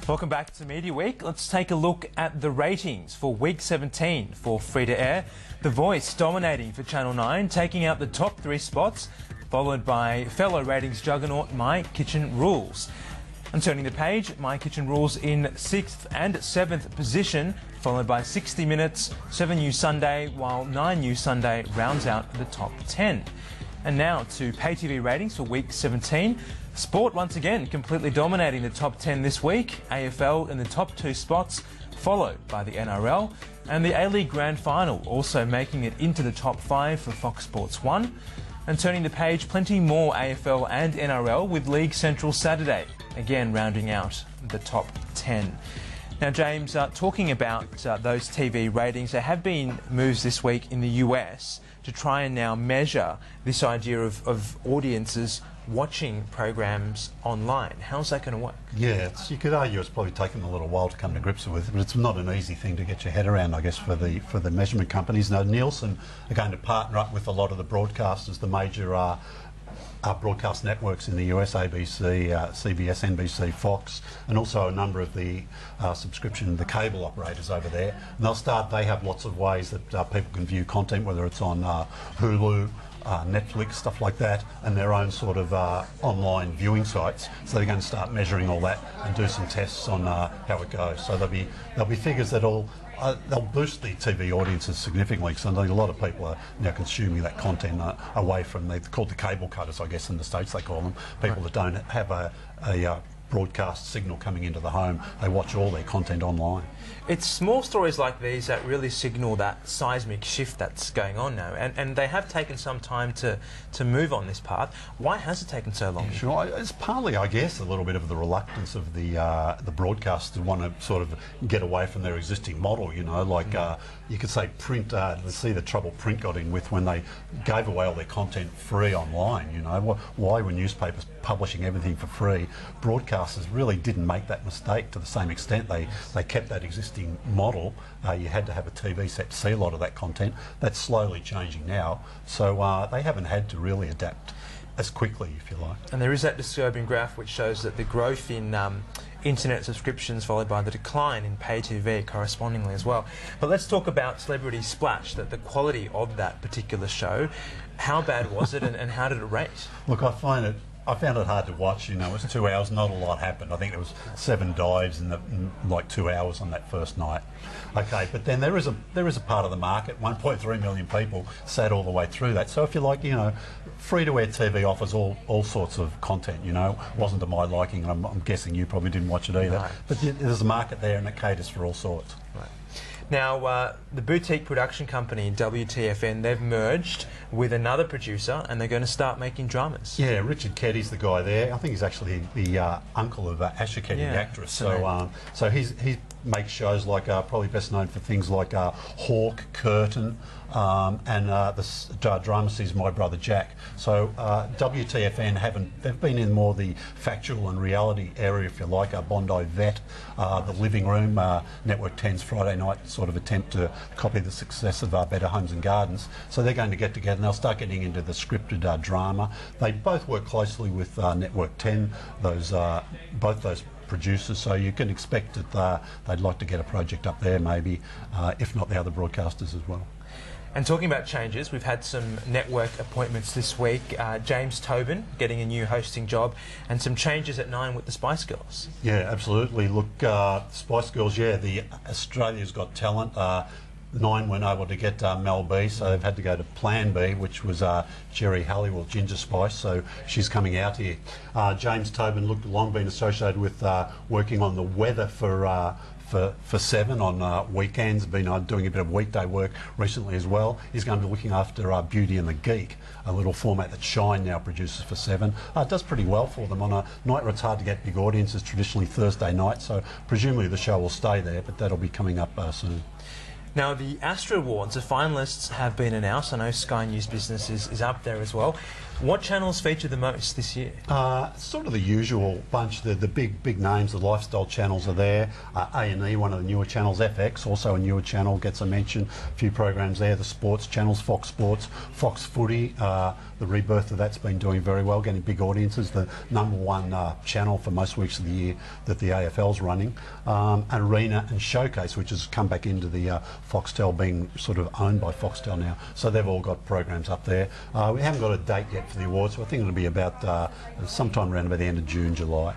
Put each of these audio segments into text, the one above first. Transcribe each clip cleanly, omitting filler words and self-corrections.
Welcome back to Media Week. Let's take a look at the ratings for week 17 for free-to-air. The Voice dominating for Channel 9, taking out the top 3 spots, followed by fellow ratings juggernaut My Kitchen Rules. And turning the page, My Kitchen Rules in 6th and 7th position, followed by 60 Minutes, 7 News Sunday, while 9 News Sunday rounds out the top 10. And now to pay TV ratings for week 17. Sport once again completely dominating the top 10 this week. AFL in the top 2 spots, followed by the NRL. And the A-League Grand Final also making it into the top 5 for Fox Sports 1. And turning the page, plenty more AFL and NRL with League Central Saturday, again rounding out the top 10. Now, James, talking about those TV ratings, there have been moves this week in the US to try and now measure this idea of audiences watching programs online. How's that going to work? Yeah, you could argue it's probably taken a little while to come to grips with, but it's not an easy thing to get your head around, I guess, for the measurement companies. Now, Nielsen are going to partner up with a lot of the broadcasters, the major broadcast networks in the US, ABC, CBS, NBC, Fox, and also a number of the the cable operators over there. And they have lots of ways that people can view content, whether it's on Hulu, Netflix, stuff like that, and their own sort of online viewing sites. So they're going to start measuring all that and do some tests on how it goes. So there'll be figures that'll they'll boost the TV audiences significantly, because I know a lot of people are now consuming that content away from, they're called the cable cutters, I guess, in the States they call them, people that don't have a broadcast signal coming into the home. They watch all their content online. It's small stories like these that really signal that seismic shift that's going on now, and they have taken some time to move on this path. Why has it taken so long? Yeah, sure, it's partly, I guess, a little bit of the reluctance of the broadcasters to want to sort of get away from their existing model. You know, like you could say print. Let's see the trouble print got in with when they gave away all their content free online. You know, why were newspapers publishing everything for free? Broadcasters really didn't make that mistake to the same extent. They kept that existing model. You had to have a TV set to see a lot of that content. That's slowly changing now, so they haven't had to really adapt as quickly, if you like. And there is that disturbing graph which shows that the growth in internet subscriptions followed by the decline in pay TV correspondingly as well. But let's talk about Celebrity Splash, the quality of that particular show. How bad was it, and how did it rate? Look, I found it hard to watch. You know, it was 2 hours, not a lot happened. I think there was 7 dives in like 2 hours on that first night. Okay, but then there is a part of the market, 1.3 million people sat all the way through that. So if you like, you know, free-to-air TV offers all sorts of content. You know, wasn't to my liking, and I'm guessing you probably didn't watch it either. No. But there's a market there, and it caters for all sorts. Right. Now, the boutique production company WTFM, they've merged with another producer, and they're going to start making dramas. Yeah, Richard Keddy's the guy there. I think he's actually the uncle of Asha Keddy, the actress. So he makes shows like probably best known for things like Hawk, Curtain, and the drama series My Brother Jack. So WTFN they've been in more the factual and reality area, if you like. Bondi Vet, The Living Room, Network 10's Friday night sort of attempt to copy the success of Better Homes and Gardens. So they're going to get together and they'll start getting into the scripted drama. They both work closely with Network 10, both those producers, so you can expect that they'd like to get a project up there maybe, if not the other broadcasters as well. And talking about changes, we've had some network appointments this week. James Tobin getting a new hosting job, and some changes at 9 with the Spice Girls. Yeah, absolutely. Look, Spice Girls, yeah, the Australia's Got Talent. 9 weren't able to get Mel B, so they've had to go to Plan B, which was Jerry Halliwell, Ginger Spice, so she's coming out here. James Tobin, long been associated with working on the weather for 7 on weekends, been doing a bit of weekday work recently as well. He's going to be looking after Beauty and the Geek, a little format that Shine now produces for 7. It does pretty well for them on a night where it's hard to get big audiences, traditionally Thursday night, so presumably the show will stay there, but that'll be coming up soon. Now, the Astra Awards, the finalists have been announced. I know Sky News Business is up there as well. What channels feature the most this year? Sort of the usual bunch. The big names, the lifestyle channels are there. A&E, one of the newer channels. FX, also a newer channel, gets a mention. A few programs there. The sports channels, Fox Sports, Fox Footy. The rebirth of that's been doing very well, getting big audiences. The #1 channel for most weeks of the year that the AFL's running. Arena and Showcase, which has come back into the Foxtel, being sort of owned by Foxtel now. So they've all got programs up there. We haven't got a date yet for the awards, so I think it'll be about sometime around about the end of June, July.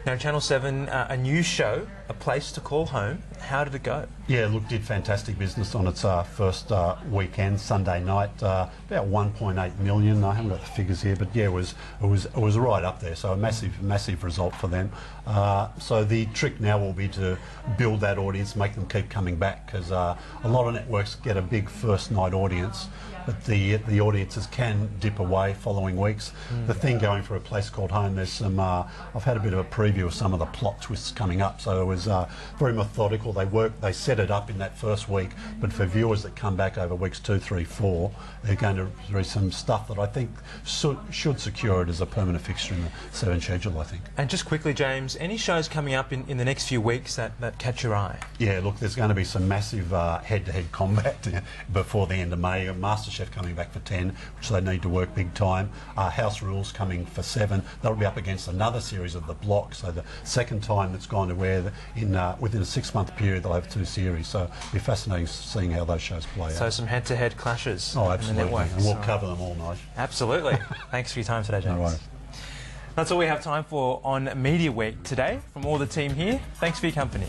Now, Channel 7, a new show, A Place to Call Home. How did it go? Yeah, look, did fantastic business on its first weekend, Sunday night. About 1.8 million. I haven't got the figures here, but yeah, it was right up there. So a massive result for them. So the trick now will be to build that audience, make them keep coming back, because a lot of networks get a big first night audience, but the audiences can dip away following weeks. The thing going for A Place Called Home, there's some. I've had a bit of a preview of some of the plot twists coming up. So it was very methodical. They set it up in that first week, but for viewers that come back over weeks 2, 3, 4, they're going to read some stuff that I think should secure it as a permanent fixture in the 7 schedule, I think. And just quickly, James, any shows coming up in the next few weeks that catch your eye? Yeah, look, there's going to be some massive head-to-head combat before the end of May. MasterChef coming back for 10, which they need to work big time. House Rules coming for 7. That'll be up against another series of The Block. So the second time that's gone to air within a 6-month period, they'll have 2 series. So it'll be fascinating seeing how those shows play out. So some head-to-head clashes. Oh, absolutely. In the network. And we'll cover them all night. Absolutely. Thanks for your time today, James. No worries. That's all we have time for on Media Week today. From all the team here, thanks for your company.